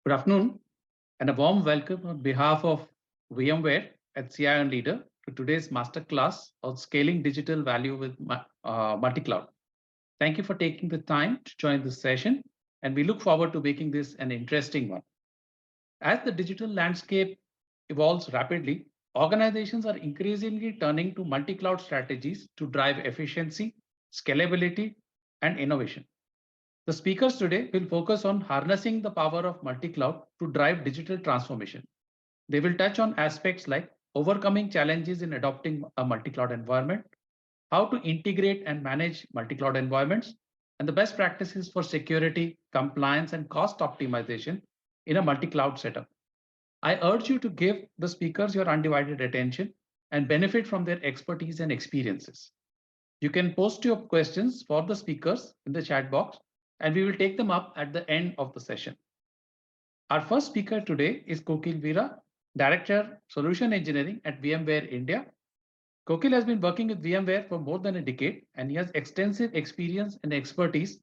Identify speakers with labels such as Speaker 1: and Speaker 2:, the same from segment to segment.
Speaker 1: Good afternoon and a warm welcome on behalf of VMware at CIO&Leader to today's masterclass on scaling digital value with multi-cloud. Thank you for taking the time to join this session, and we look forward to making this an interesting one. As the digital landscape evolves rapidly, organizations are increasingly turning to multi-cloud strategies to drive efficiency, scalability, and innovation. The speakers today will focus on harnessing the power of multi-cloud to drive digital transformation. They will touch on aspects like overcoming challenges in adopting a multi-cloud environment, how to integrate and manage multi-cloud environments, and the best practices for security, compliance, and cost optimization in a multi-cloud setup. I urge you to give the speakers your undivided attention and benefit from their expertise and experiences. You can post your questions for the speakers in the chat box, and we will take them up at the end of the session. Our first speaker today is Kokil Veera, Director Solution Engineering at VMware India. Kokil has been working with VMware for more than a decade, and he has extensive experience and expertise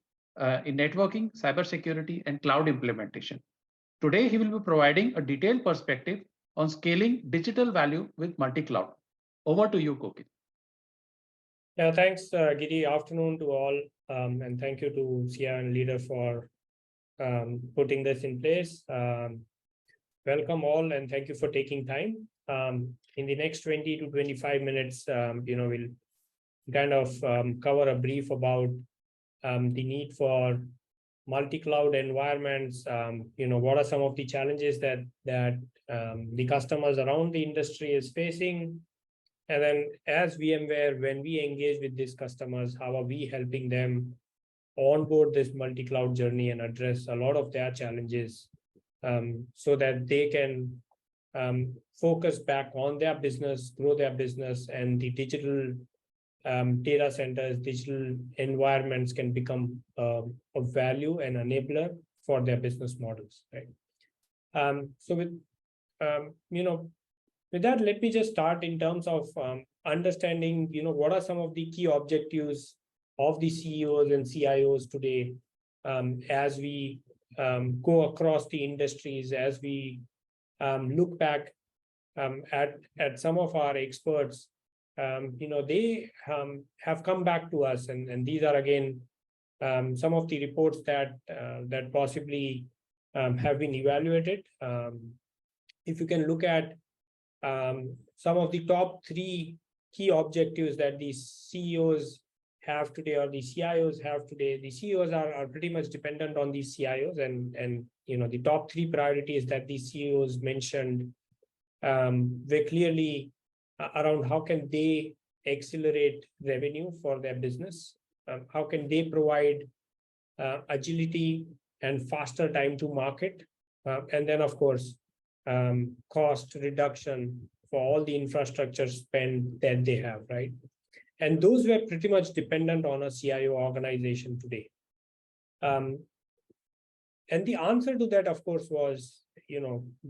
Speaker 1: in networking, cybersecurity, and cloud implementation. Today, he will be providing a detailed perspective on scaling digital value with multi-cloud. Over to you, Kokil.
Speaker 2: Yeah, thanks, Giri. Afternoon to all, and thank you to CIO&Leader for putting this in place. Welcome all, and thank you for taking time. In the next 20 to 25 minutes, we'll kind of cover a brief about the need for multi-cloud environments. What are some of the challenges that the customers around the industry is facing? And then as VMware, when we engage with these customers, how are we helping them onboard this multi-cloud journey and address a lot of their challenges so that they can focus back on their business, grow their business, and the digital data centers, digital environments can become of value and enabler for their business models, right? With that, let me just start in terms of understanding, what are some of the key objectives of the CEOs and CIOs today as we go across the industries, as we look back at some of our experts. They have come back to us, and these are again some of the reports that possibly have been evaluated. If you can look at some of the top 3 key objectives that the CEOs have today or the CIOs have today. The CEOs are pretty much dependent on these CIOs, and the top 3 priorities that the CEOs mentioned were clearly around how can they accelerate revenue for their business, how can they provide agility and faster time to market, and then of course cost reduction for all the infrastructure spend that they have, right? And those were pretty much dependent on a CIO organization today. And the answer to that, of course, was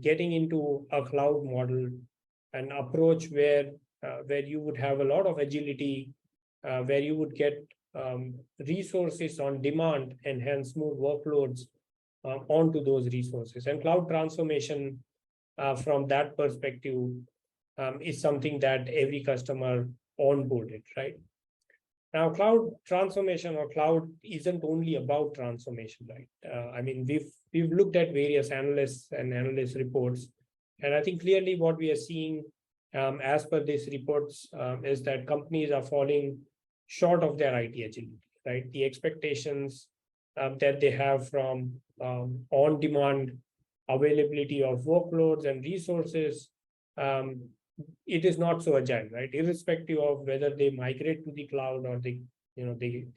Speaker 2: getting into a cloud model, an approach where you would have a lot of agility, where you would get resources on demand and hence move workloads onto those resources. And cloud transformation from that perspective is something that every customer onboarded, right? Now, cloud transformation or cloud isn't only about transformation, right? We've looked at various analysts and analyst reports, and I think clearly what we are seeing as per these reports is that companies are falling short of their IT agility, right? The expectations that they have from on-demand availability of workloads and resources, it is not so agile, right? Irrespective of whether they migrate to the cloud or they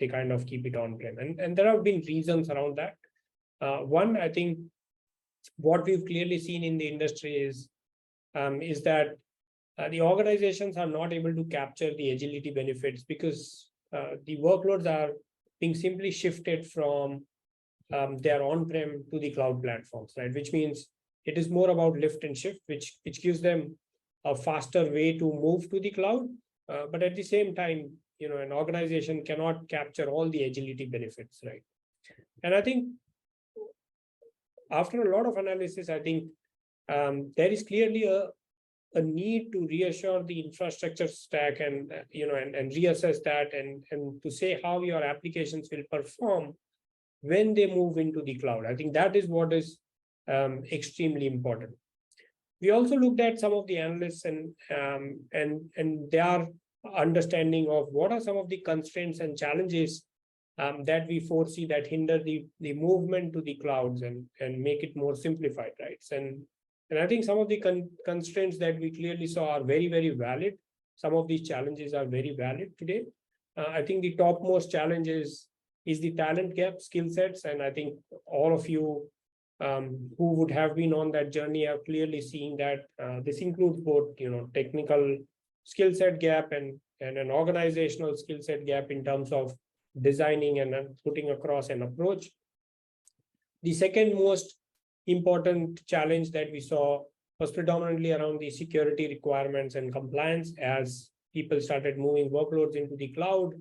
Speaker 2: kind of keep it on-prem. And there have been reasons around that. One, I think what we've clearly seen in the industry is that the organizations are not able to capture the agility benefits because the workloads are being simply shifted from their on-prem to the cloud platforms, right? Which means it is more about lift and shift, which gives them a faster way to move to the cloud. But at the same time, an organization cannot capture all the agility benefits, right? And I think after a lot of analysis, I think there is clearly a need to reassure the infrastructure stack and and reassess that and to say how your applications will perform when they move into the cloud. I think that is what is extremely important. We also looked at some of the analysts and their understanding of what are some of the constraints and challenges that we foresee that hinder the movement to the clouds and make it more simplified, right? And I think some of the constraints that we clearly saw are very, very valid. Some of these challenges are very valid today. I think the topmost challenge is the talent gap, skill sets, and I think all of you who would have been on that journey have clearly seen that this includes both, technical skill set gap and an organizational skill set gap in terms of designing and putting across an approach. The second most important challenge that we saw was predominantly around the security requirements and compliance as people started moving workloads into the cloud.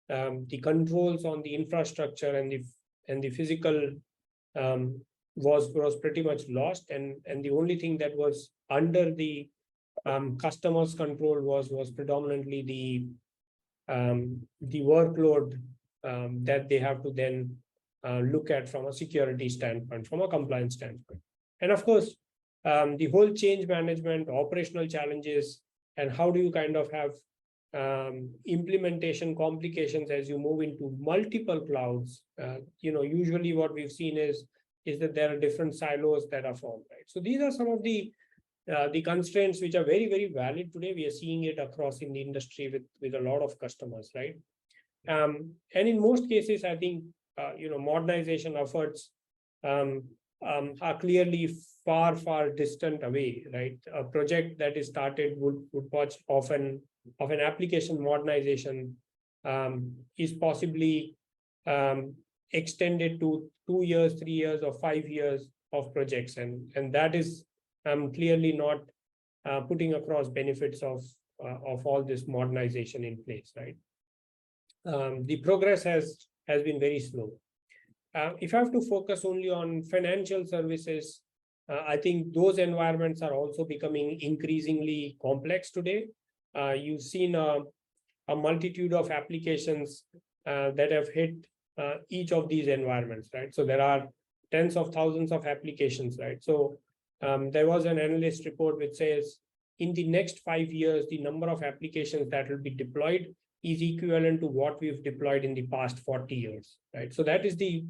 Speaker 2: The controls on the infrastructure and the physical was pretty much lost, and the only thing that was under the customer's control was predominantly the workload that they have to then look at from a security standpoint, from a compliance standpoint. And of course, the whole change management, operational challenges, and how do you kind of have implementation complications as you move into multiple clouds. Usually what we've seen is that there are different silos that are formed, right? So these are some of the constraints which are very, very valid today. We are seeing it across in the industry with a lot of customers, right? And in most cases, I think modernization efforts are clearly far, far distant away, right? A project that is started would watch often of an application modernization is possibly extended to 2 years, 3 years, or 5 years of projects, and that is clearly not putting across benefits of all this modernization in place, right? The progress has been very slow. If I have to focus only on financial services, I think those environments are also becoming increasingly complex today. You've seen a multitude of applications that have hit each of these environments, right? So there are tens of thousands of applications, right? So there was an analyst report which says in the next 5 years, the number of applications that will be deployed is equivalent to what we've deployed in the past 40 years, right? So that is the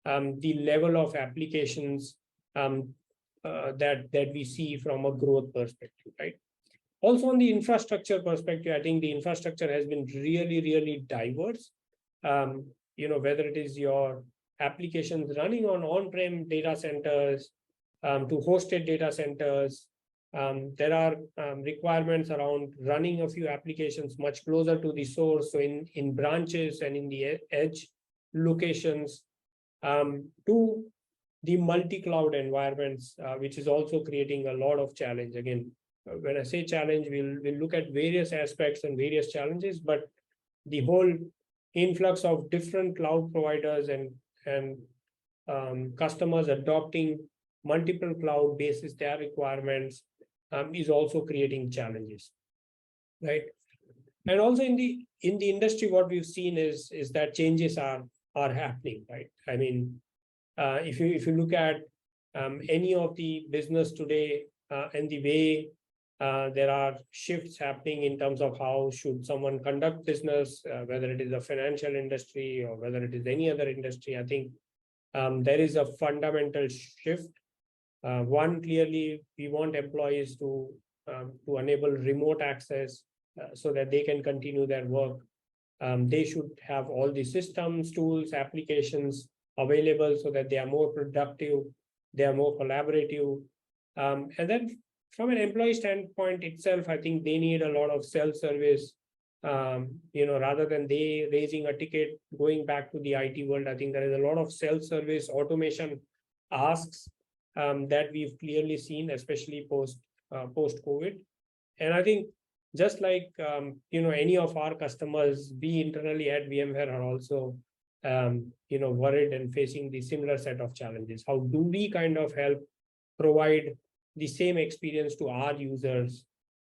Speaker 2: level of applications that we see from a growth perspective, right? Also on the infrastructure perspective, I think the infrastructure has been really, really diverse. Whether it is your applications running on-prem data centers to hosted data centers, there are requirements around running a few applications much closer to the source, so in branches and in the edge locations, to the multi-cloud environments, which is also creating a lot of challenge. Again, when I say challenge, we'll look at various aspects and various challenges, but the whole influx of different cloud providers and customers adopting multiple cloud basis their requirements is also creating challenges, right? And also in the industry, what we've seen is that changes are happening, right? I mean, if you look at any of the business today and the way there are shifts happening in terms of how should someone conduct business, whether it is a financial industry or whether it is any other industry, I think there is a fundamental shift. One, clearly, we want employees to enable remote access so that they can continue their work. They should have all the systems, tools, applications available so that they are more productive, they are more collaborative. And then from an employee standpoint itself, I think they need a lot of self-service, rather than they raising a ticket, going back to the IT world. I think there is a lot of self-service automation asks that we've clearly seen, especially post-COVID. And I think just like, any of our customers, we internally at VMware are also worried and facing the similar set of challenges? How do we kind of help provide the same experience to our users?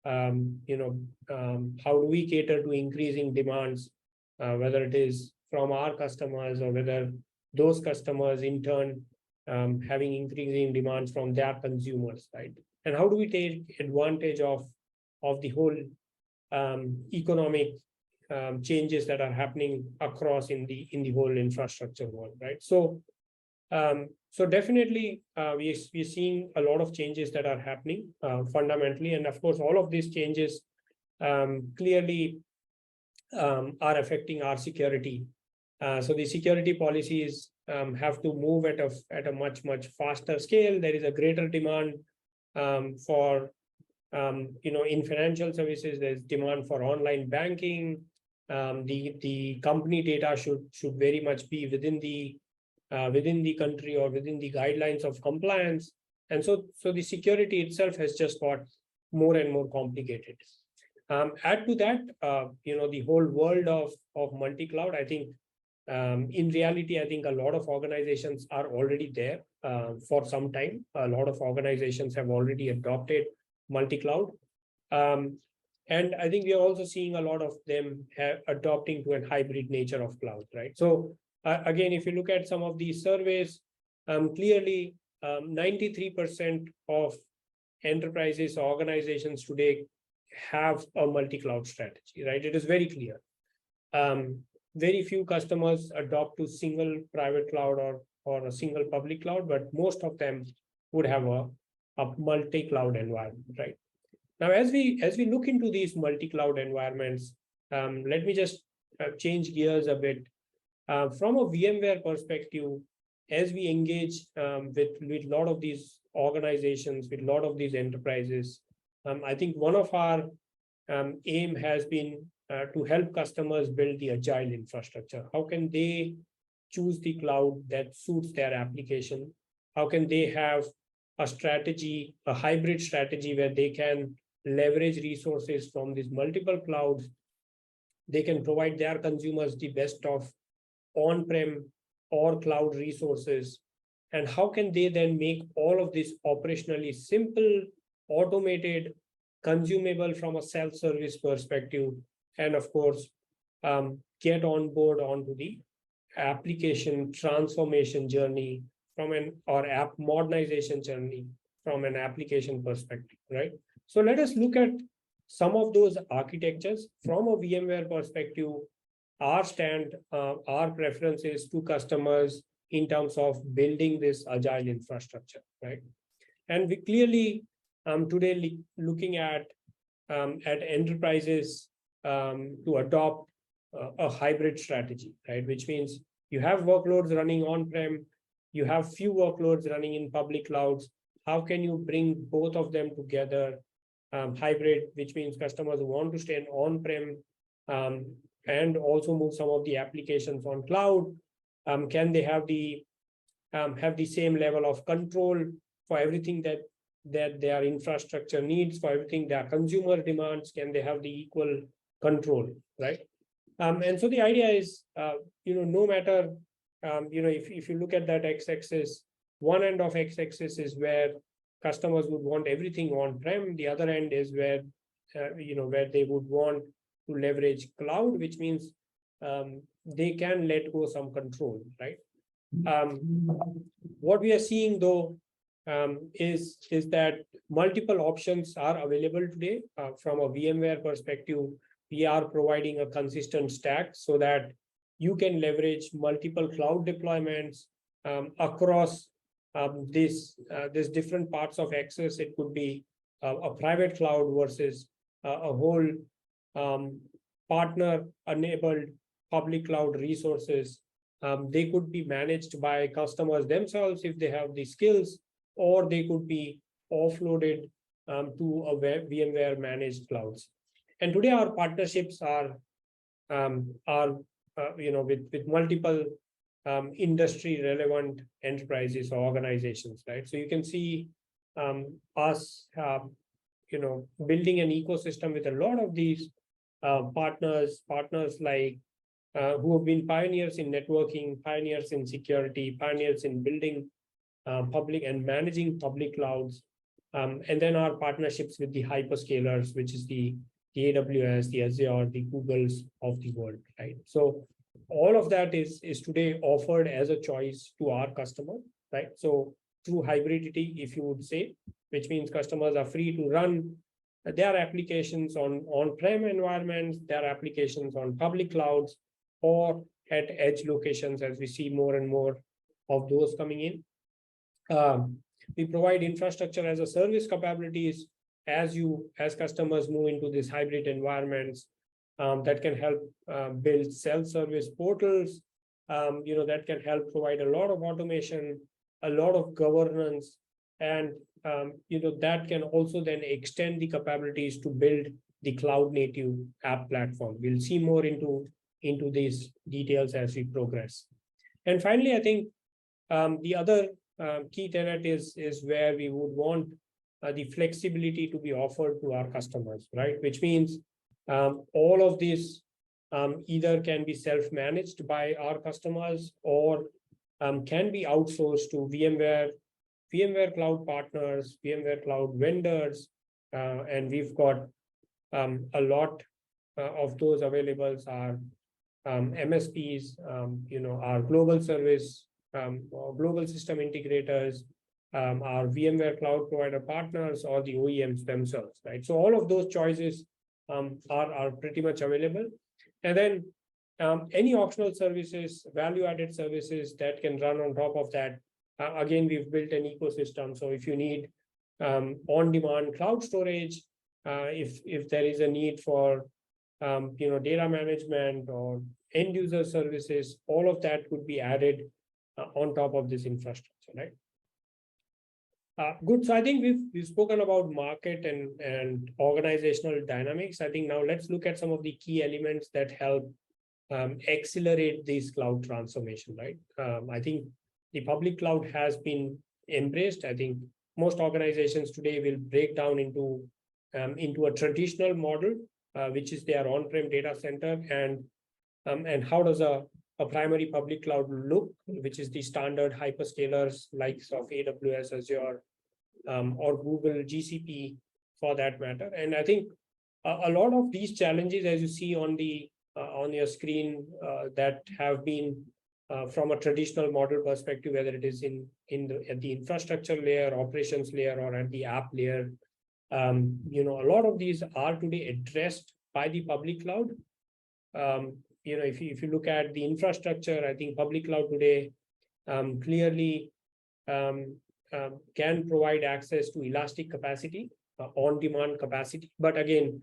Speaker 2: How do we cater to increasing demands, whether it is from our customers or whether those customers in turn having increasing demands from their consumers, right? And how do we take advantage of the whole economic changes that are happening across in the whole infrastructure world, right? So definitely we're seeing a lot of changes that are happening fundamentally, and of course all of these changes clearly are affecting our security. So the security policies have to move at a much faster scale. There is a greater demand for in financial services. There's demand for online banking. The company data should very much be within the country or within the guidelines of compliance, and so the security itself has just got more and more complicated. Add to that, the whole world of multi-cloud. I think in reality, I think a lot of organizations are already there for some time. A lot of organizations have already adopted multi-cloud. And I think we are also seeing a lot of them adopting to a hybrid nature of cloud, right? So again, if you look at some of these surveys, clearly 93% of enterprises or organizations today have a multi-cloud strategy, right? It is very clear. Very few customers adopt to single private cloud or a single public cloud, but most of them would have a multi-cloud environment, right? Now, as we look into these multi-cloud environments, let me just change gears a bit. From a VMware perspective, as we engage with a lot of these organizations, with a lot of these enterprises, I think one of our aim has been to help customers build the agile infrastructure. How can they choose the cloud that suits their application? How can they have a strategy, a hybrid strategy, where they can leverage resources from these multiple clouds? They can provide their consumers the best of on-prem or cloud resources. And how can they then make all of this operationally simple, automated, consumable from a self-service perspective, and of course, get on board onto the application transformation journey or app modernization journey from an application perspective, right? So let us look at some of those architectures from a VMware perspective. Our preferences to customers in terms of building this agile infrastructure, right? And we clearly today looking at enterprises to adopt a hybrid strategy, right? Which means you have workloads running on-prem, you have few workloads running in public clouds. How can you bring both of them together? Hybrid, which means customers want to stay on-prem and also move some of the applications on cloud. Can they have the same level of control for everything that their infrastructure needs, for everything their consumer demands? Can they have the equal control, right? And so the idea is, no matter, if you look at that x-axis, one end of x-axis is where customers would want everything on-prem. The other end is where, where they would want to leverage cloud, which means they can let go some control, right? What we are seeing though is that multiple options are available today. From a VMware perspective, we are providing a consistent stack so that you can leverage multiple cloud deployments across this different parts of access. It could be a private cloud versus a whole partner-enabled public cloud resources. They could be managed by customers themselves if they have the skills, or they could be offloaded to a VMware managed clouds. And today our partnerships are with multiple industry relevant enterprises or organizations, right? So you can see us building an ecosystem with a lot of these partners like who have been pioneers in networking, pioneers in security, pioneers in building public and managing public clouds. And then our partnerships with the hyperscalers, which is the AWS, the Azure, the Googles of the world, right? So all of that is today offered as a choice to our customer, right? So true hybridity, if you would say, which means customers are free to run their applications on-prem environments, their applications on public clouds, or at edge locations, as we see more and more of those coming in. We provide infrastructure as a service capabilities as customers move into these hybrid environments, that can help build self-service portals, that can help provide a lot of automation, a lot of governance, and that can also then extend the capabilities to build the cloud native app platform. We'll see more into these details as we progress. And finally, I think the other key tenet is where we would want the flexibility to be offered to our customers, right? Which means all of this either can be self-managed by our customers or can be outsourced to VMware cloud partners, VMware cloud vendors, and we've got a lot of those available are MSPs, our global service, global system integrators, our VMware cloud provider partners, or the OEMs themselves, right? So all of those choices are pretty much available. And then any optional services, value-added services that can run on top of that. Again, we've built an ecosystem. So if you need on-demand cloud storage, if there is a need for data management or end user services, all of that could be added on top of this infrastructure, right? Good. So I think we've spoken about market and organizational dynamics. I think now let's look at some of the key elements that help accelerate this cloud transformation, right? I think the public cloud has been embraced. I think most organizations today will break down into a traditional model, which is their on-prem data center, and how does a primary public cloud look, which is the standard hyperscalers likes of AWS, Azure, or Google, GCP for that matter. And I think a lot of these challenges, as you see on your screen, that have been from a traditional model perspective, whether it is at the infrastructure layer, operations layer, or at the app layer, a lot of these are today addressed by the public cloud. If you look at the infrastructure, I think public cloud today clearly can provide access to elastic capacity, on-demand capacity. But again,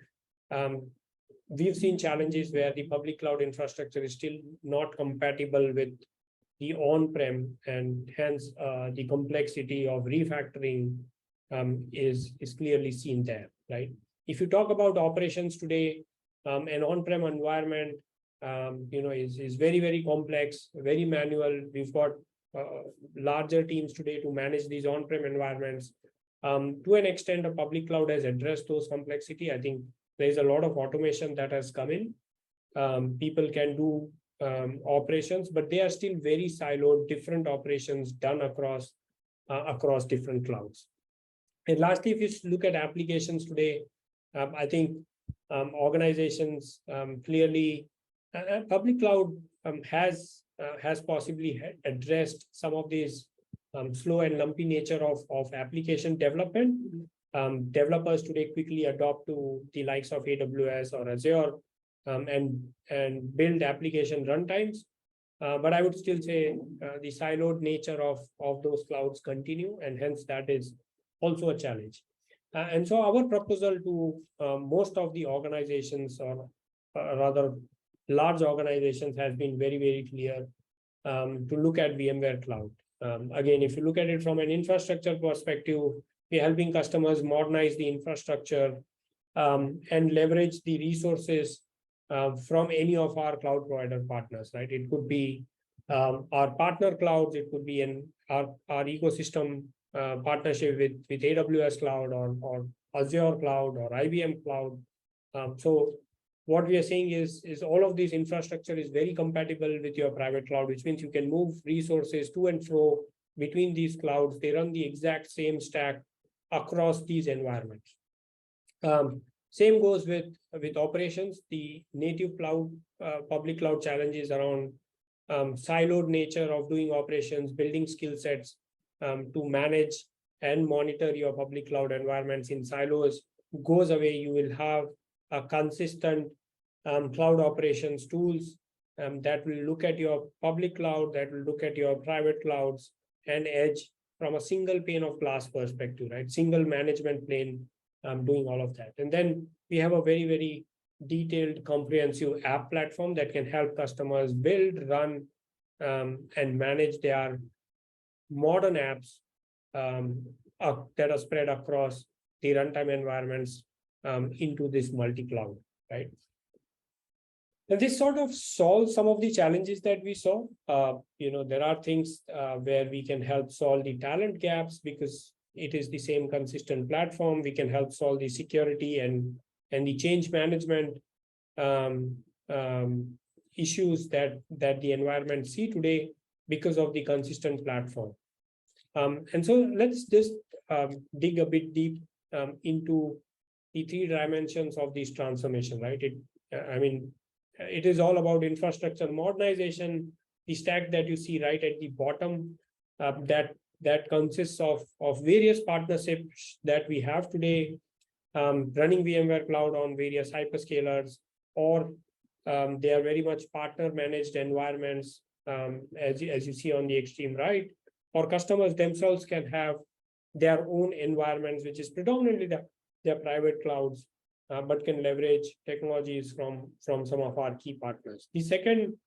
Speaker 2: we've seen challenges where the public cloud infrastructure is still not compatible with the on-prem, and hence the complexity of refactoring is clearly seen there, right? If you talk about operations today, an on-prem environment is very, very complex, very manual. We've got larger teams today to manage these on-prem environments. To an extent, a public cloud has addressed those complexity. I think there's a lot of automation that has come in. People can do operations, but they are still very siloed, different operations done across different clouds. And lastly, if you look at applications today, I think organizations clearly, public cloud has possibly addressed some of these slow and lumpy nature of application development. Developers today quickly adopt to the likes of AWS or Azure and build application runtimes. But I would still say the siloed nature of those clouds continue, and hence that is also a challenge. And so our proposal to most of the organizations, or rather large organizations, has been very, very clear to look at VMware Cloud. Again, if you look at it from an infrastructure perspective, we're helping customers modernize the infrastructure and leverage the resources from any of our cloud provider partners, right? It could be our partner clouds, it could be our ecosystem partnership with AWS Cloud or Azure Cloud or IBM Cloud. So what we are saying is all of this infrastructure is very compatible with your private cloud, which means you can move resources to and fro between these clouds. They run the exact same stack across these environments. Same goes with operations. The native cloud, public cloud challenges around siloed nature of doing operations, building skill sets to manage and monitor your public cloud environments in silos goes away. You will have a consistent cloud operations tools that will look at your public cloud, that will look at your private clouds and edge from a single pane of glass perspective, right? Single management plane doing all of that. And then we have a very, very detailed, comprehensive app platform that can help customers build, run, and manage their modern apps that are spread across the runtime environments into this multi-cloud, right? And this sort of solves some of the challenges that we saw. There are things where we can help solve the talent gaps because it is the same consistent platform. We can help solve the security and the change management issues that the environment see today because of the consistent platform. And so let's just dig a bit deep into the 3 dimensions of this transformation, right? It is all about infrastructure modernization, the stack that you see right at the bottom, that consists of various partnerships that we have today, running VMware Cloud on various hyperscalers, or they are very much partner managed environments, as you see on the extreme right, or customers themselves can have their own environments, which is predominantly their private clouds, but can leverage technologies from some of our key partners. The second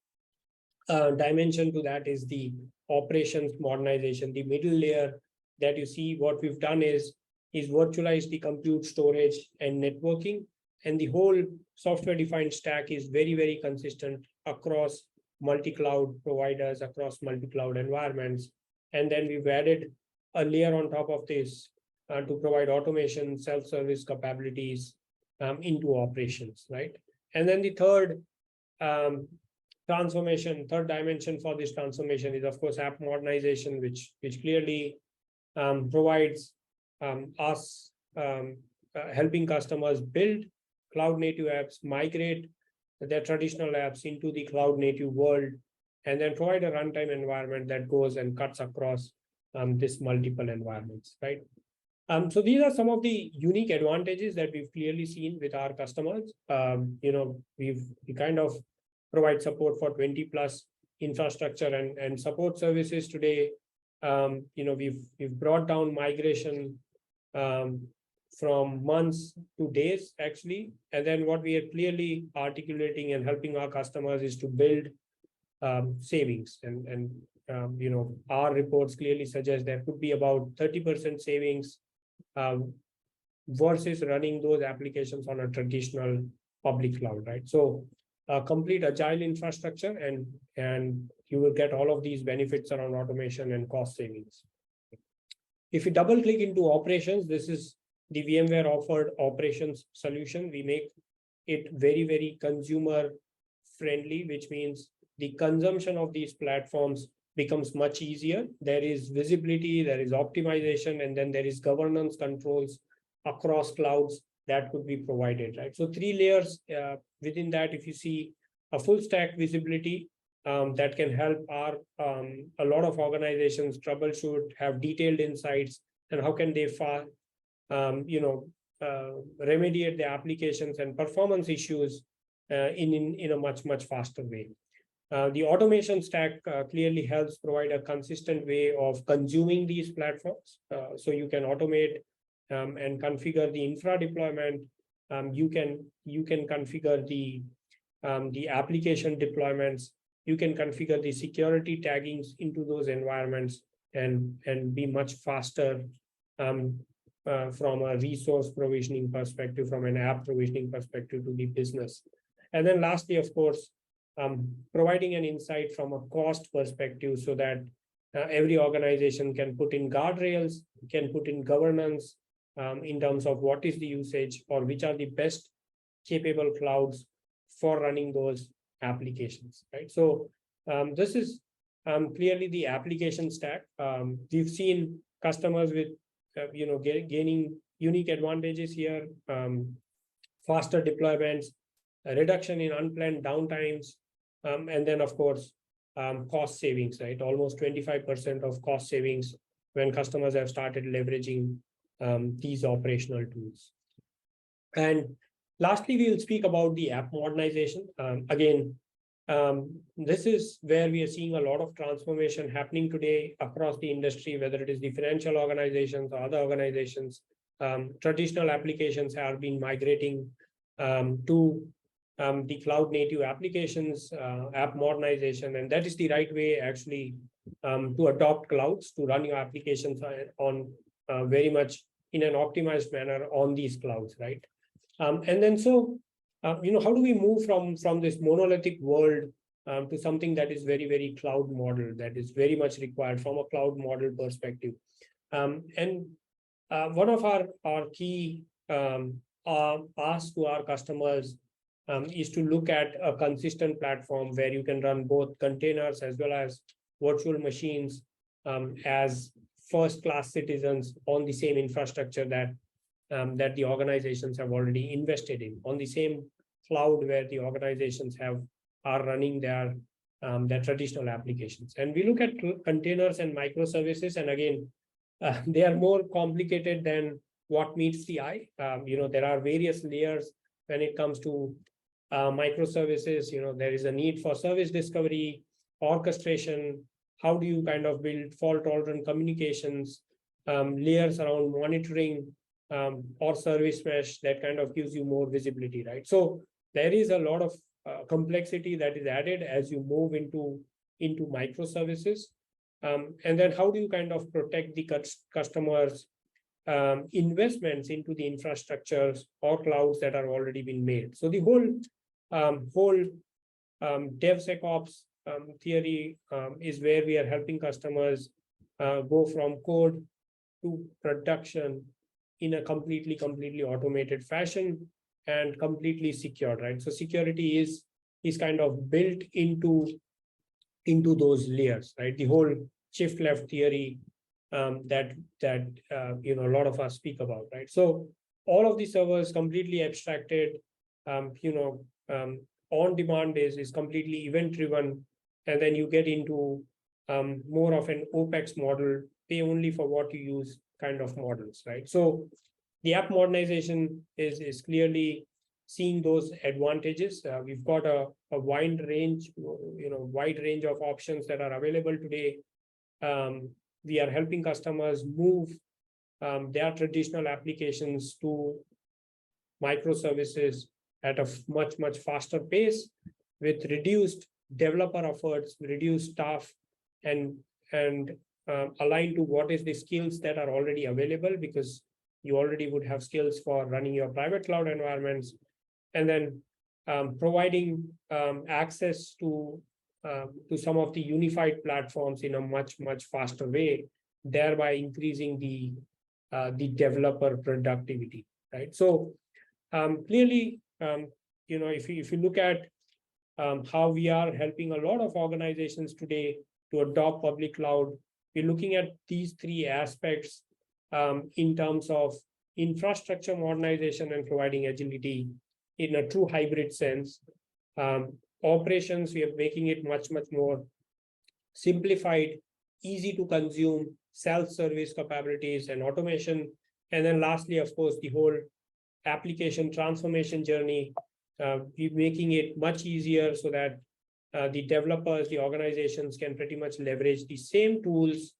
Speaker 2: dimension to that is the operations modernization, the middle layer that you see. What we've done is virtualize the compute, storage, and networking, and the whole software-defined stack is very, very consistent across multi-cloud providers, across multi-cloud environments. And then we've added a layer on top of this to provide automation, self-service capabilities into operations, right? And then the third dimension for this transformation is, of course, app modernization, which clearly provides us helping customers build cloud native apps, migrate their traditional apps into the cloud native world, and then provide a runtime environment that goes and cuts across this multiple environments, right? So these are some of the unique advantages that we've clearly seen with our customers. We kind of provide support for 20 plus infrastructure and support services today. We've brought down migration from months to days, actually. And then what we are clearly articulating and helping our customers is to build savings. And our reports clearly suggest there could be about 30% savings versus running those applications on a traditional public cloud, right? So complete agile infrastructure, and you will get all of these benefits around automation and cost savings. If you double click into operations, this is the VMware offered operations solution. We make it very, very consumer friendly, which means the consumption of these platforms becomes much easier. There is visibility, there is optimization, and then there is governance controls across clouds that could be provided, right? So 3 layers within that. If you see a full stack visibility that can help a lot of organizations troubleshoot, have detailed insights, and how can they remediate the applications and performance issues in a much faster way. The automation stack clearly helps provide a consistent way of consuming these platforms. So you can automate and configure the infra deployment. You can configure the application deployments. You can configure the security taggings into those environments and be much faster from a resource provisioning perspective, from an app provisioning perspective to the business. And then lastly, of course, providing an insight from a cost perspective so that every organization can put in guardrails, can put in governance in terms of what is the usage or which are the best capable clouds for running those applications, right? So this is clearly the application stack. We've seen customers with gaining unique advantages here, faster deployments, a reduction in unplanned downtimes, and then of course cost savings, right? Almost 25% of cost savings when customers have started leveraging these operational tools. And lastly, we will speak about the app modernization. This is where we are seeing a lot of transformation happening today across the industry, whether it is the financial organizations or other organizations. Traditional applications have been migrating to the cloud native applications, app modernization, and that is the right way actually to adopt clouds to run your applications on very much in an optimized manner on these clouds, right? And then so how do we move from this monolithic world to something that is very, very cloud model, that is very much required from a cloud model perspective? And one of our key asks to our customers is to look at a consistent platform where you can run both containers as well as virtual machines as first-class citizens on the same infrastructure that the organizations have already invested in, on the same cloud where the organizations are running their traditional applications. And we look at containers and microservices, and again, they are more complicated than what meets the eye. There are various layers when it comes to microservices. There is a need for service discovery, orchestration. How do you kind of build fault-tolerant communications, layers around monitoring, or service mesh that kind of gives you more visibility, right? So there is a lot of complexity that is added as you move into microservices. And then how do you kind of protect the customers' investments into the infrastructures or clouds that are already been made? So the whole DevSecOps theory is where we are helping customers go from code to production in a completely automated fashion and completely secured, right? So security is kind of built into those layers, right? The whole shift left theory that a lot of us speak about, right? So all of the servers completely abstracted, on demand is completely event driven, and then you get into more of an OpEx model, pay only for what you use kind of models, right? So the app modernization is clearly seeing those advantages. We've got a wide range of options that are available today. We are helping customers move their traditional applications to microservices at a much faster pace with reduced developer efforts, reduced staff, and aligned to what is the skills that are already available, because you already would have skills for running your private cloud environments, and then providing access to some of the unified platforms in a much faster way, thereby increasing the developer productivity, right? So clearly, if you look at how we are helping a lot of organizations today to adopt public cloud, we're looking at these three aspects in terms of infrastructure modernization and providing agility in a true hybrid sense. Operations, we are making it much more simplified, easy to consume, self-service capabilities and automation. And then lastly, of course, the whole application transformation journey, we're making it much easier so that the developers, the organizations can pretty much leverage the same tools.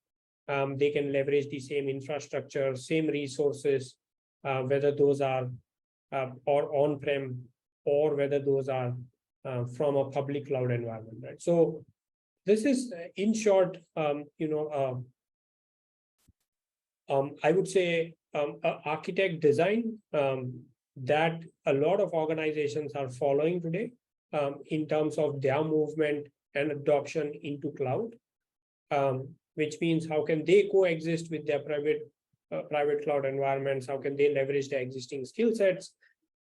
Speaker 2: They can leverage the same infrastructure, same resources, whether those are or on-prem or whether those are from a public cloud environment, right? So this is, in short, I would say architect design that a lot of organizations are following today in terms of their movement and adoption into cloud, which means how can they coexist with their private cloud environments, how can they leverage their existing skill sets,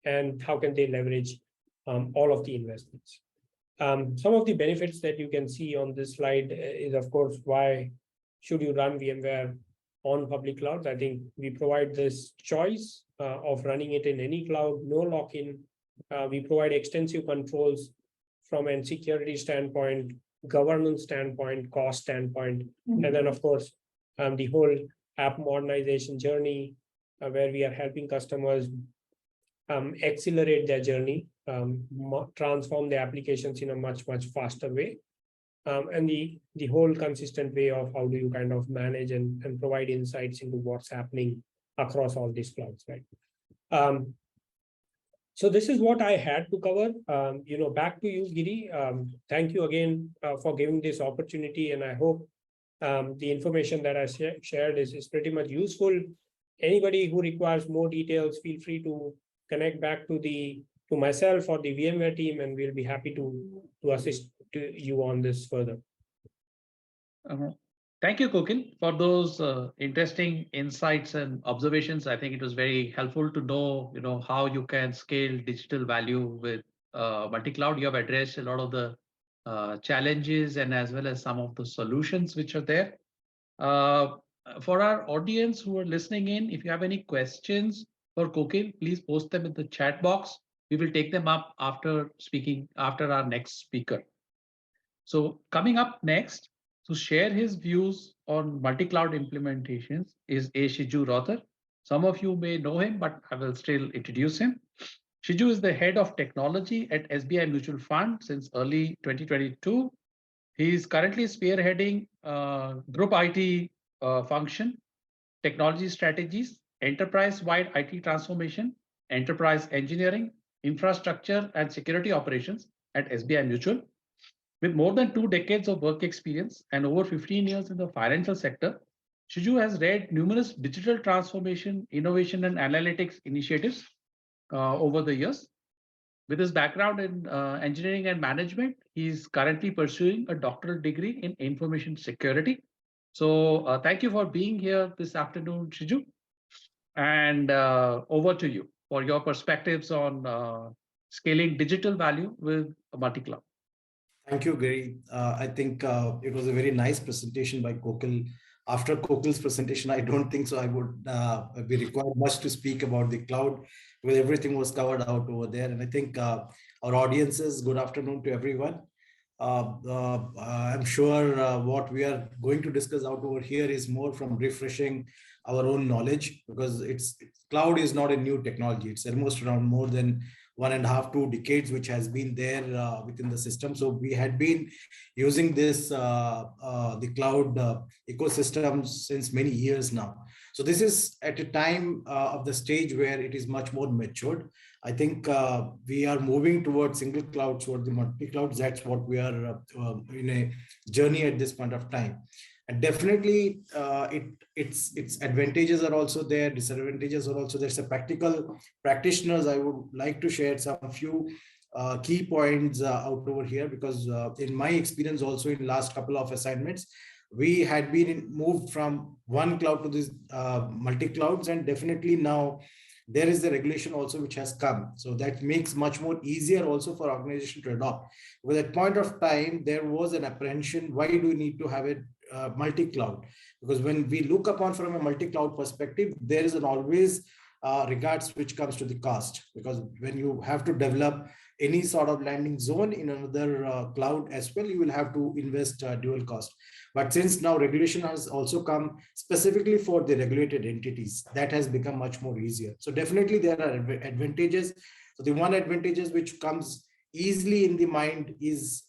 Speaker 2: and how can they leverage all of the investments. Some of the benefits that you can see on this slide is, of course, why should you run VMware on public clouds? I think we provide this choice of running it in any cloud, no lock-in. We provide extensive controls from a security standpoint, governance standpoint, cost standpoint, and then, of course, the whole app modernization journey, where we are helping customers accelerate their journey, transform the applications in a much faster way, and the whole consistent way of how do you kind of manage and provide insights into what's happening across all these clouds, right? So this is what I had to cover. Back to you, Giri. Thank you again for giving this opportunity, and I hope the information that I shared is pretty much useful. Anybody who requires more details, feel free to connect back to myself or the VMware team, and we'll be happy to assist you on this further.
Speaker 1: Thank you, Kokil, for those interesting insights and observations. I think it was very helpful to know, how you can scale digital value with multi-cloud. You have addressed a lot of the challenges and as well as some of the solutions which are there. For our audience who are listening in, if you have any questions for Kokil, please post them in the chat box. We will take them up after our next speaker. So coming up next to share his views on multi-cloud implementations is A. Shiju Rother. Some of you may know him, but I will still introduce him. Shiju is the head of technology at SBI Mutual Fund since early 2022. He is currently spearheading group IT function, technology strategies, enterprise-wide IT transformation, enterprise engineering, infrastructure, and security operations at SBI Mutual. With more than 2 decades of work experience and over 15 years in the financial sector, Shiju has led numerous digital transformation, innovation, and analytics initiatives over the years. With his background in engineering and management, he is currently pursuing a doctoral degree in information security. So thank you for being here this afternoon, Shiju. And over to you for your perspectives on scaling digital value with a multi-cloud.
Speaker 3: Thank you, Gary. I think it was a very nice presentation by Kokil. After Kokil's presentation, I don't think so I would be required much to speak about the cloud, because everything was covered out over there. And I think our audiences, good afternoon to everyone. I'm sure what we are going to discuss out over here is more from refreshing our own knowledge, because cloud is not a new technology. It's almost around more than 1.5 to 2 decades, which has been there within the system. So we had been using this, the cloud ecosystem since many years now. So this is at a time of the stage where it is much more matured. I think we are moving towards single clouds, toward the multi-clouds. That's what we are in a journey at this point of time. And definitely its advantages are also there, disadvantages are also there. So practical practitioners, I would like to share some few key points out over here, because in my experience also in last couple of assignments, we had been moved from one cloud to this multi-clouds, and definitely now there is the regulation also which has come. So that makes much more easier also for organization to adopt. With that point of time, there was an apprehension, why do we need to have it multi-cloud? Because when we look upon from a multi-cloud perspective, there is an always regards which comes to the cost, because when you have to develop any sort of landing zone in another cloud as well, you will have to invest dual cost. But since now regulation has also come specifically for the regulated entities, that has become much more easier. So definitely there are advantages. So the one advantages which comes easily in the mind is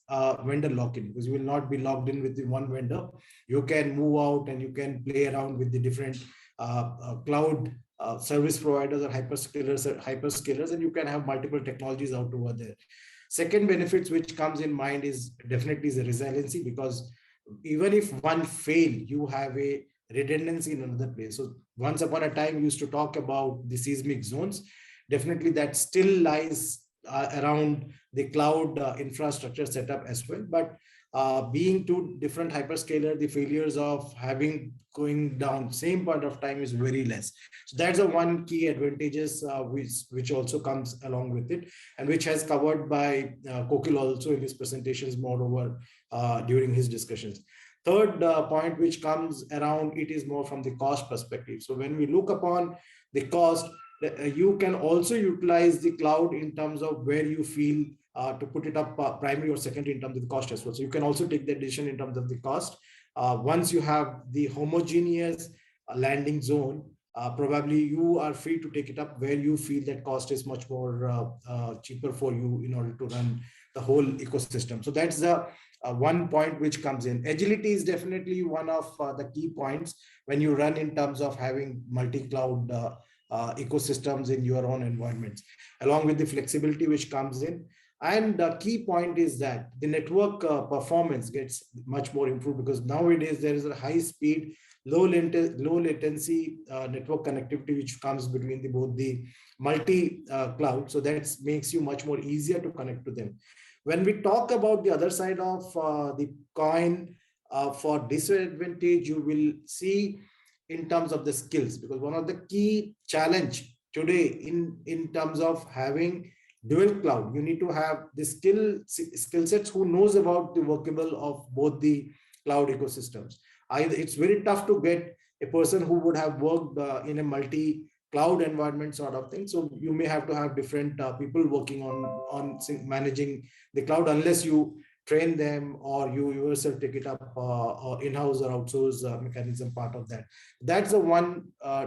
Speaker 3: vendor lock-in, because you will not be locked in with the one vendor. You can move out and you can play around with the different cloud service providers or hyperscalers, and you can have multiple technologies out over there. Second benefits which comes in mind is definitely the resiliency, because even if one fail, you have a redundancy in another place. So once upon a time, we used to talk about the seismic zones. Definitely that still lies around the cloud infrastructure setup as well. But being two different hyperscaler, the failures of having going down same point of time is very less. So that's the one key advantages which also comes along with it, and which has covered by Kokil also in his presentations moreover during his discussions. Third point which comes around it is more from the cost perspective. So when we look upon the cost, you can also utilize the cloud in terms of where you feel to put it up primary or secondary in terms of the cost as well. So you can also take the decision in terms of the cost. Once you have the homogeneous landing zone, probably you are free to take it up where you feel that cost is much more cheaper for you in order to run the whole ecosystem. So that's the one point which comes in. Agility is definitely one of the key points when you run in terms of having multi-cloud ecosystems in your own environments, along with the flexibility which comes in. And the key point is that the network performance gets much more improved, because nowadays there is a high speed, low latency network connectivity which comes between both the multi cloud. So that makes you much more easier to connect to them. When we talk about the other side of the coin, for disadvantage, you will see in terms of the skills, because one of the key challenge today in terms of having dual cloud, you need to have the skill sets who knows about the workable of both the cloud ecosystems. It's very tough to get a person who would have worked in a multi cloud environment sort of thing. So you may have to have different people working on managing the cloud, unless you train them or you yourself take it up or in-house or outsource mechanism part of that. That's the one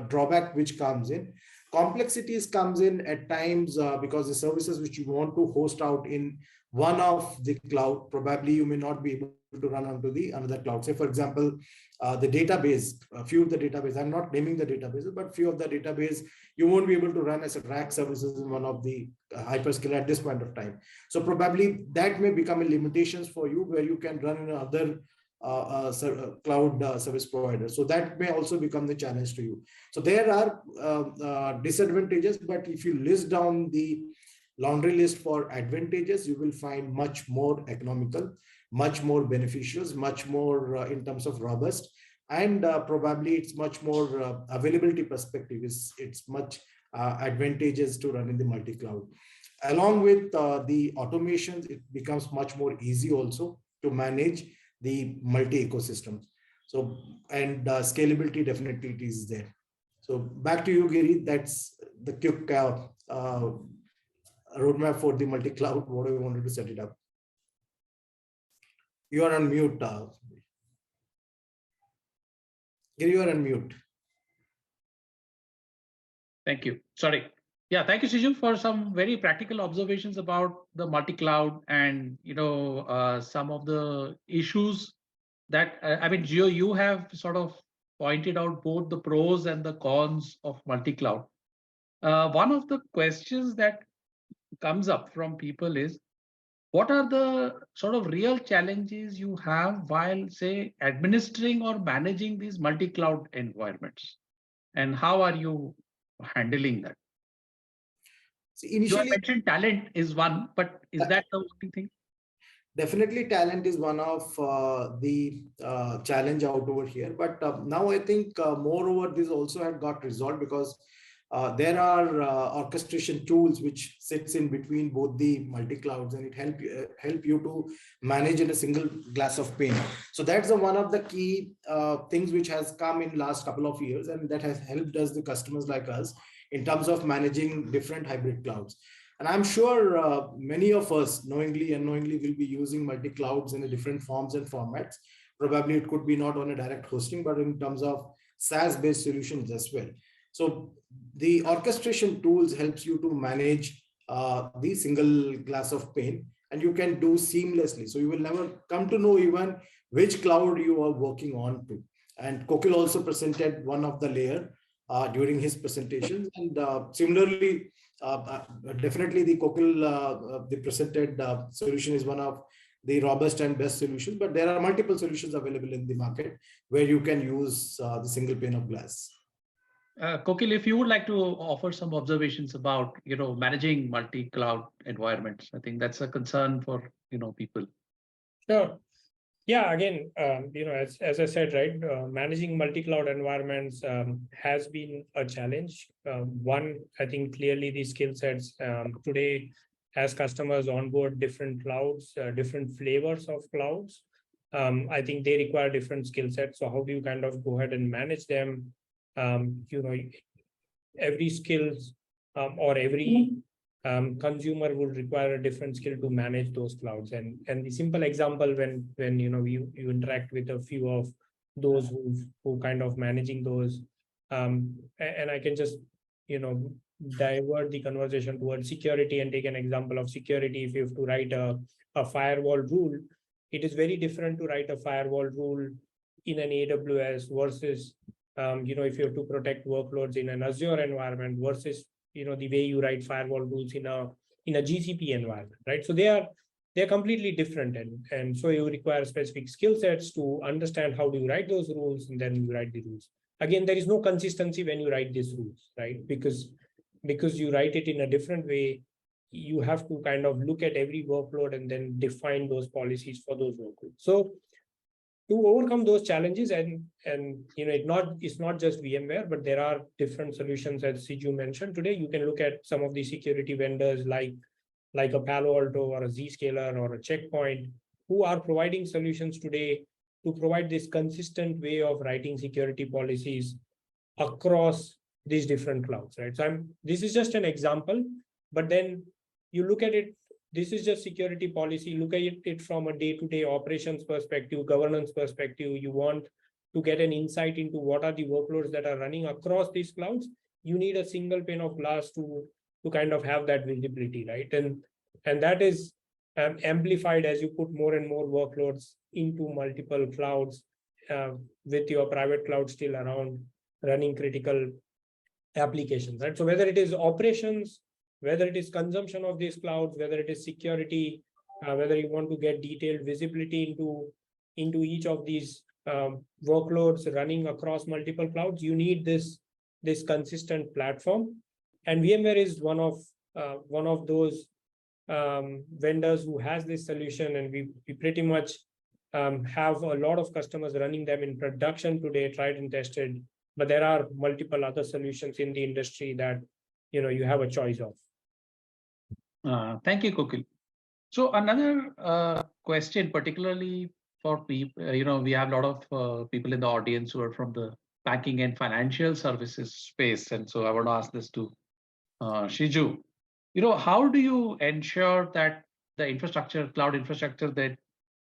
Speaker 3: drawback which comes in. Complexities comes in at times because the services which you want to host out in one of the cloud, probably you may not be able to run onto the another cloud. Say for example, the database, a few of the database, I'm not naming the databases, but few of the database you won't be able to run as a rack services in one of the hyperscaler at this point of time. So probably that may become a limitations for you, where you can run in other cloud service provider. So that may also become the challenge to you. So there are disadvantages, but if you list down the laundry list for advantages, you will find much more economical, much more beneficial, much more in terms of robust, and probably it's much more availability perspective is it's much advantageous to run in the multi-cloud. Along with the automations, it becomes much more easy also to manage the multi ecosystems. So, and scalability definitely it is there. So back to you, Giri. That's the quick roadmap for the multi-cloud. What do you wanted to set it up? You are on mute. Giri, you are on mute.
Speaker 1: Thank you. Sorry. Yeah, thank you, Siju, for some very practical observations about the multi-cloud and some of the issues that I mean, Gio, you have sort of pointed out both the pros and the cons of multi-cloud. One of the questions that comes up from people is, what are the sort of real challenges you have while, say, administering or managing these multi-cloud environments? And how are you handling that? So initially, you mentioned talent is one, but is that the only thing?
Speaker 3: Definitely talent is one of the challenge out over here. But now I think moreover, this also had got resolved, because there are orchestration tools which sits in between both the multi-clouds, and it help you to manage in a single glass of pane. So that's one of the key things which has come in last couple of years, and that has helped us, the customers like us, in terms of managing different hybrid clouds. And I'm sure many of us knowingly and unknowingly will be using multi-clouds in a different forms and formats. Probably it could be not on a direct hosting, but in terms of SaaS-based solutions as well. So the orchestration tools helps you to manage the single glass of pane, and you can do seamlessly. So you will never come to know even which cloud you are working on to. And Kokil also presented one of the layer during his presentations, and similarly, definitely the Kokil the presented solution is one of the robust and best solutions, but there are multiple solutions available in the market where you can use the single pane of glass.
Speaker 1: Kokil, if you would like to offer some observations about managing multi-cloud environments, I think that's a concern for people.
Speaker 2: Sure. Yeah, again, as I said, right, managing multi-cloud environments has been a challenge. One, I think clearly the skill sets today, as customers onboard different clouds, different flavors of clouds, I think they require different skill sets. So how do you kind of go ahead and manage them? You know, every skills or every consumer would require a different skill to manage those clouds. And the simple example, when you interact with a few of those who kind of managing those, and I can just divert the conversation towards security and take an example of security. If you have to write a firewall rule, it is very different to write a firewall rule in an AWS versus if you have to protect workloads in an Azure environment versus the way you write firewall rules in a GCP environment, right? So they're completely different, and so you require specific skill sets to understand how do you write those rules, and then you write the rules. Again, there is no consistency when you write these rules, right? Because you write it in a different way, you have to kind of look at every workload and then define those policies for those workloads. So to overcome those challenges, and it's not just VMware, but there are different solutions, as Siju mentioned today. You can look at some of the security vendors like a Palo Alto or a Zscaler or a Checkpoint, who are providing solutions today to provide this consistent way of writing security policies across these different clouds, right? So this is just an example, but then you look at it, this is just security policy. Look at it from a day-to-day operations perspective, governance perspective. You want to get an insight into what are the workloads that are running across these clouds. You need a single pane of glass to kind of have that visibility, right? And that is amplified as you put more and more workloads into multiple clouds, with your private cloud still around running critical applications, right? So whether it is operations, whether it is consumption of these clouds, whether it is security, whether you want to get detailed visibility into each of these workloads running across multiple clouds, you need this consistent platform. And VMware is one of those vendors who has this solution, and we pretty much have a lot of customers running them in production today, tried and tested. But there are multiple other solutions in the industry that you have a choice of.
Speaker 1: Thank you, Kokil. So another question, particularly for people, we have a lot of people in the audience who are from the banking and financial services space, and so I want to ask this to Shiju. How do you ensure that the cloud infrastructure that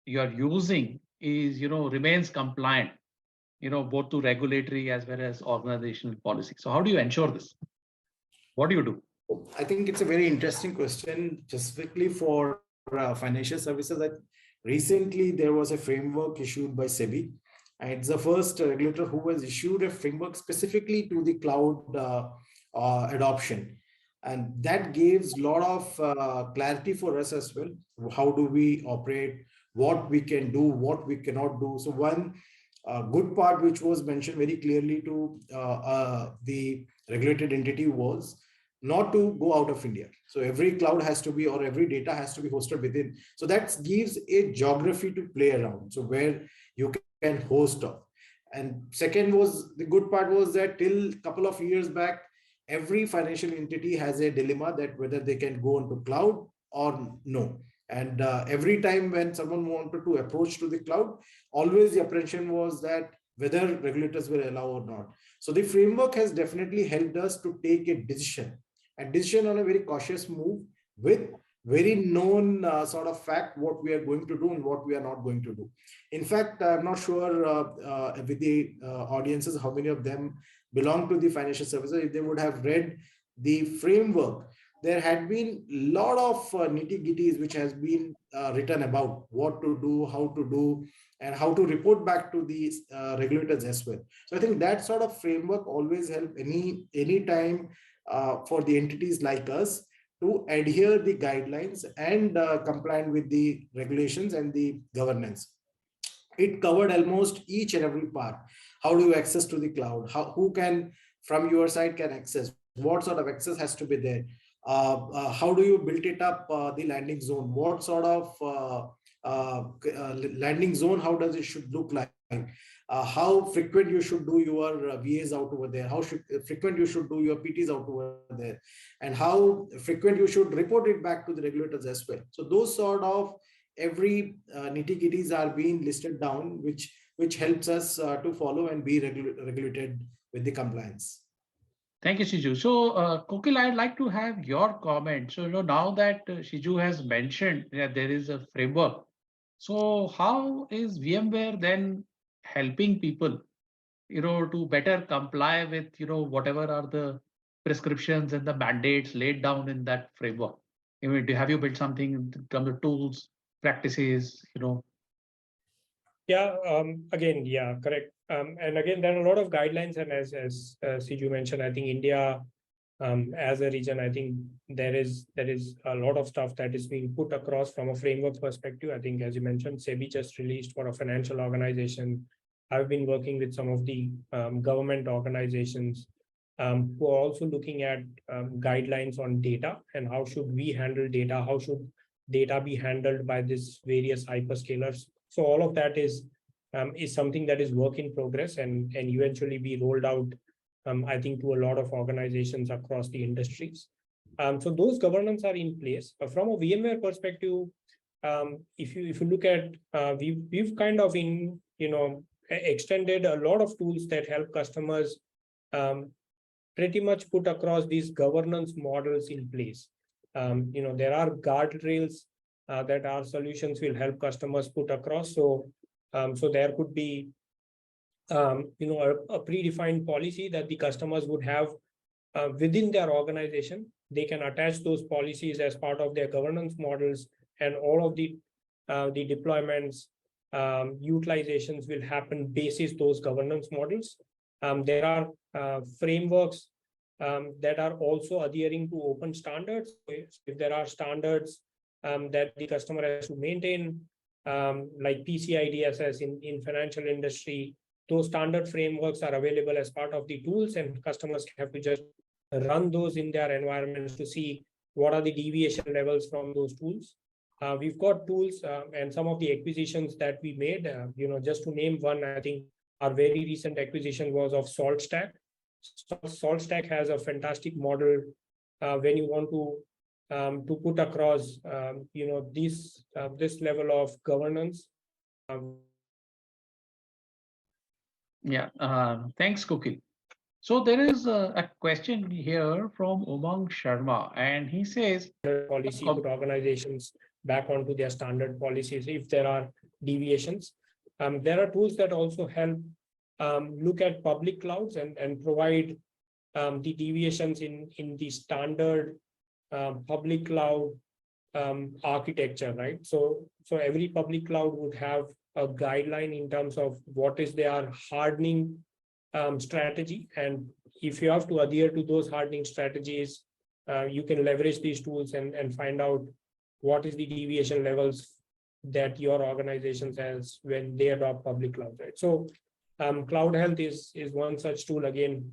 Speaker 1: you are using is, remains compliant, both to regulatory as well as organizational policy? So how do you ensure this? What do you do?
Speaker 3: I think it's a very interesting question, specifically for financial services. Recently, there was a framework issued by SEBI, and it's the first regulator who has issued a framework specifically to the cloud adoption. And that gives a lot of clarity for us as well. How do we operate, what we can do, what we cannot do. So one good part which was mentioned very clearly to the regulated entity was not to go out of India. So every cloud has to be, or every data has to be hosted within. So that gives a geography to play around. So where you can host up. And second was, the good part was that till a couple of years back, every financial entity has a dilemma that whether they can go into cloud or no. And every time when someone wanted to approach to the cloud, always the apprehension was that whether regulators will allow or not. So the framework has definitely helped us to take a decision on a very cautious move with very known sort of fact what we are going to do and what we are not going to do. In fact, I'm not sure with the audiences how many of them belong to the financial services. If they would have read the framework, there had been a lot of nitty-gritties which has been written about what to do, how to do, and how to report back to the regulators as well. So I think that sort of framework always help any time for the entities like us to adhere the guidelines and compliant with the regulations and the governance. It covered almost each and every part. How do you access to the cloud? Who can from your side can access? What sort of access has to be there? How do you build it up, the landing zone? What sort of landing zone, how does it should look like, how frequent you should do your VAs out over there, how frequent you should do your PTs out over there, and how frequent you should report it back to the regulators as well. So those sort of every nitty-gritties are being listed down, which helps us to follow and be regulated with the compliance.
Speaker 1: Thank you, Shiju. So, Kokil, I'd like to have your comment. So, now that Shiju has mentioned that there is a framework, so how is VMware then helping people, to better comply with, whatever are the prescriptions and the mandates laid down in that framework? Have you built something in terms of tools, practices,
Speaker 2: Yeah, again, yeah, correct. And again, there are a lot of guidelines, and as Siju mentioned, I think India, as a region, I think there is a lot of stuff that is being put across from a framework perspective. I think, as you mentioned, SEBI just released for a financial organization. I've been working with some of the government organizations who are also looking at guidelines on data and how should we handle data, how should data be handled by these various hyperscalers. So all of that is something that is work in progress and eventually be rolled out, I think, to a lot of organizations across the industries. So those governance are in place. From a VMware perspective, if you look at, we've kind of extended a lot of tools that help customers pretty much put across these governance models in place. There are guardrails that our solutions will help customers put across. So there could be a predefined policy that the customers would have within their organization. They can attach those policies as part of their governance models, and all of the deployments, utilizations will happen basis those governance models. There are frameworks that are also adhering to open standards. If there are standards that the customer has to maintain, like PCI DSS in financial industry, those standard frameworks are available as part of the tools, and customers have to just run those in their environments to see what are the deviation levels from those tools. We've got tools and some of the acquisitions that we made, just to name one, I think our very recent acquisition was of SaltStack. SaltStack has a fantastic model when you want to put across, this level of governance.
Speaker 1: Yeah, thanks, Kokil. So there is a question here from Umang Sharma, and he says,
Speaker 2: policy put organizations back onto their standard policies if there are deviations. There are tools that also help look at public clouds and provide the deviations in the standard public cloud architecture, right? So every public cloud would have a guideline in terms of what is their hardening strategy, and if you have to adhere to those hardening strategies, you can leverage these tools and find out what is the deviation levels that your organization has when they adopt public cloud, right? So Cloud Health is one such tool again.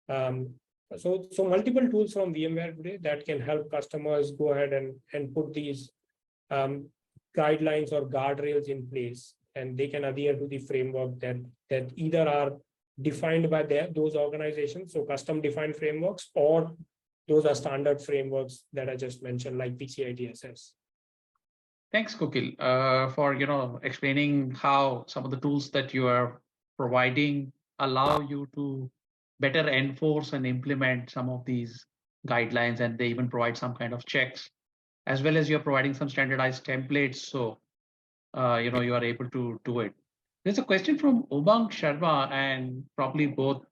Speaker 2: So multiple tools from VMware today that can help customers go ahead and put these guidelines or guardrails in place, and they can adhere to the framework that either are defined by those organizations, so custom defined frameworks, or those are standard frameworks that I just mentioned, like PCI DSS.
Speaker 1: Thanks, Kokil, for explaining how some of the tools that you are providing allow you to better enforce and implement some of these guidelines, and they even provide some kind of checks, as well as you're providing some standardized templates, so you are able to do it. There's a question from Umang Sharma, and probably both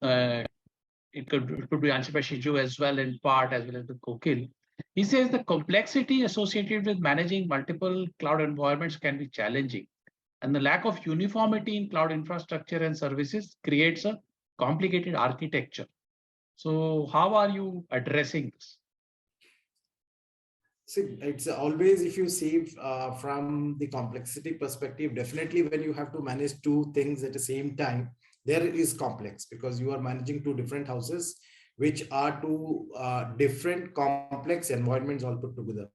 Speaker 1: it could be answered by Shiju as well in part, as well as the Kokil. He says the complexity associated with managing multiple cloud environments can be challenging, and the lack of uniformity in cloud infrastructure and services creates a complicated architecture. So how are you addressing this?
Speaker 3: See, it's always, if you see from the complexity perspective, definitely when you have to manage two things at the same time, there is complex, because you are managing two different houses, which are two different complex environments all put together.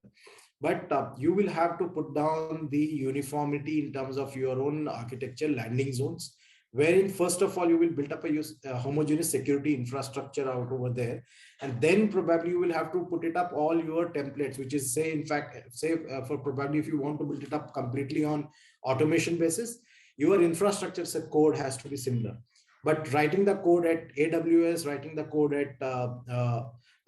Speaker 3: but you will have to put down the uniformity in terms of your own architecture landing zones, wherein first of all you will build up a homogeneous security infrastructure out over there, and then probably you will have to put it up all your templates, which is say, in fact, say for probably if you want to build it up completely on automation basis, your infrastructure code has to be similar. But writing the code at AWS, writing the code at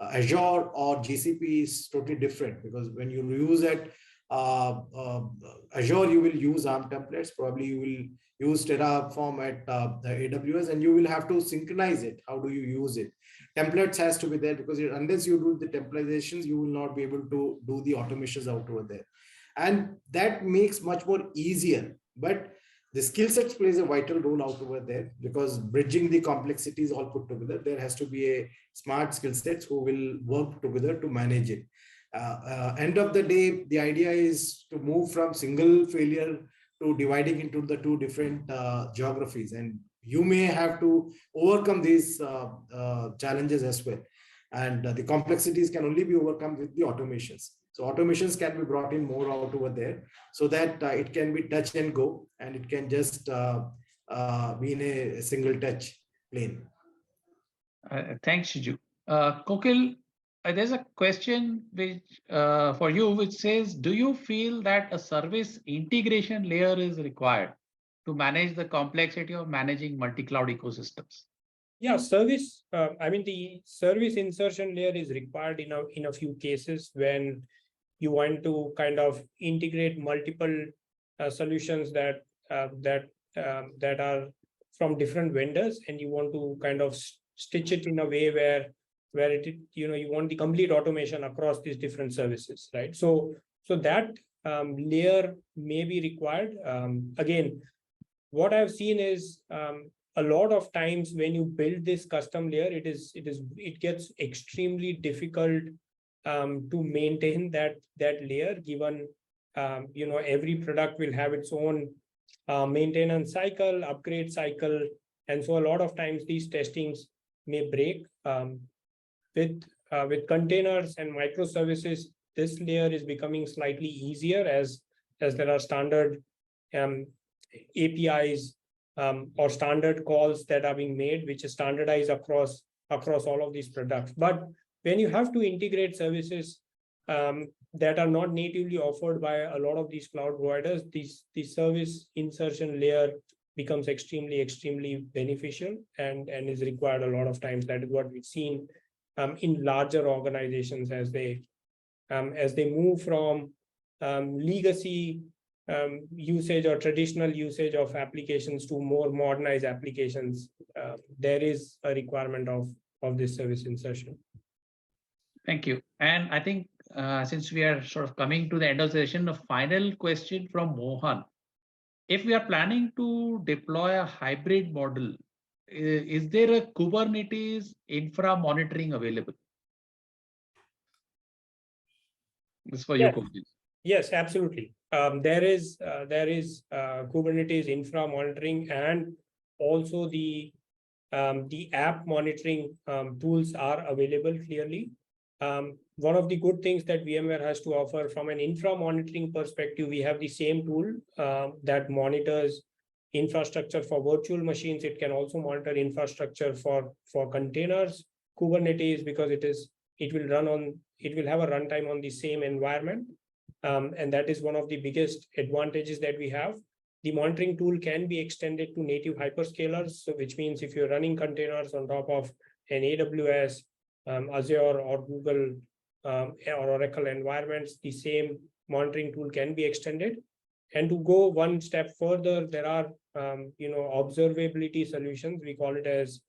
Speaker 3: Azure or GCP is totally different, because when you use it Azure, you will use ARM templates. Probably you will use Terraform at the AWS, and you will have to synchronize it. How do you use it? Templates has to be there, because unless you do the templatizations, you will not be able to do the automations out over there. And that makes much more easier. But the skill sets plays a vital role out over there, because bridging the complexities all put together, there has to be a smart skill sets who will work together to manage it. End of the day, the idea is to move from single failure to dividing into the two different geographies, and you may have to overcome these challenges as well. And the complexities can only be overcome with the automations. So automations can be brought in more out over there, so that it can be touch and go, and it can just be in a single touch plane.
Speaker 1: Thanks, Shiju. Kokil, there's a question which for you, which says, do you feel that a service integration layer is required to manage the complexity of managing multi-cloud ecosystems?
Speaker 2: Yeah, service. I mean, the service insertion layer is required in a few cases when you want to kind of integrate multiple solutions that are from different vendors, and you want to kind of stitch it in a way where it, you want the complete automation across these different services, right? So that layer may be required. Again, what I've seen is a lot of times when you build this custom layer, it gets extremely difficult to maintain that layer, given every product will have its own maintenance cycle, upgrade cycle, and so a lot of times these testings may break. With containers and microservices, this layer is becoming slightly easier as there are standard APIs or standard calls that are being made, which is standardized across all of these products. But when you have to integrate services that are not natively offered by a lot of these cloud providers, the service insertion layer becomes extremely beneficial and is required a lot of times. That is what we've seen in larger organizations as they move from legacy usage or traditional usage of applications to more modernized applications. There is a requirement of this service insertion.
Speaker 1: Thank you. And I think since we are sort of coming to the end of the session, a final question from Mohan. If we are planning to deploy a hybrid model, is there a Kubernetes infra monitoring available? This is for you, Kokil.
Speaker 2: Yes, absolutely. There is Kubernetes infra monitoring, and also the app monitoring tools are available clearly. One of the good things that VMware has to offer from an infra monitoring perspective, we have the same tool that monitors infrastructure for virtual machines. It can also monitor infrastructure for containers. Kubernetes, because it will have a runtime on the same environment. And that is one of the biggest advantages that we have. The monitoring tool can be extended to native hyperscalers, so which means if you're running containers on top of an AWS, Azure, or Google or Oracle environments, the same monitoring tool can be extended. And to go one step further, there are observability solutions. We call it as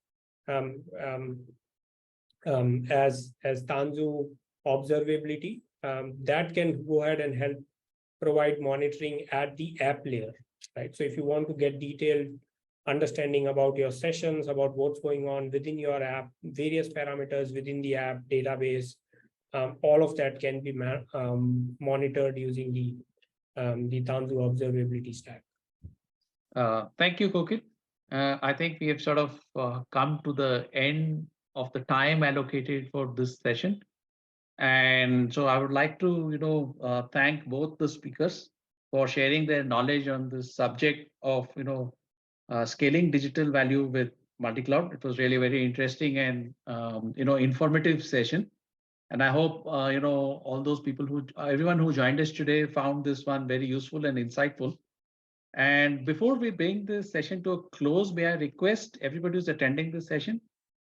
Speaker 2: Tanzu observability. That can go ahead and help provide monitoring at the app layer, right? So if you want to get detailed understanding about your sessions, about what's going on within your app, various parameters within the app database, all of that can be monitored using the Tanzu observability stack.
Speaker 1: Thank you, Kokil. I think we have sort of come to the end of the time allocated for this session. And so I would like to, thank both the speakers for sharing their knowledge on this subject of, scaling digital value with multi-cloud. It was really very interesting and, informative session. And I hope, all those people everyone who joined us today found this one very useful and insightful. And before we bring this session to a close, may I request everybody who's attending this session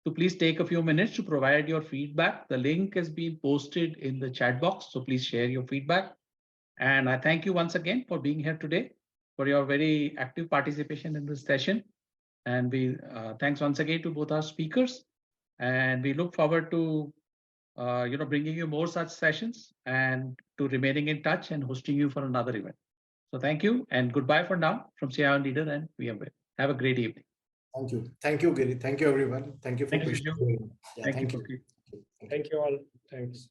Speaker 1: to please take a few minutes to provide your feedback. The link has been posted in the chat box, so please share your feedback. And I thank you once again for being here today, for your very active participation in this session. And we thanks once again to both our speakers. And we look forward to bringing you more such sessions and to remaining in touch and hosting you for another event. So thank you and goodbye for now from CIO&Leader and VMware. Have a great evening.
Speaker 3: Thank you. Thank you, Giri. Thank you, everyone. Thank you for
Speaker 1: Thank you.
Speaker 3: patiently.
Speaker 1: Thank you.
Speaker 2: Thank you all. Thanks.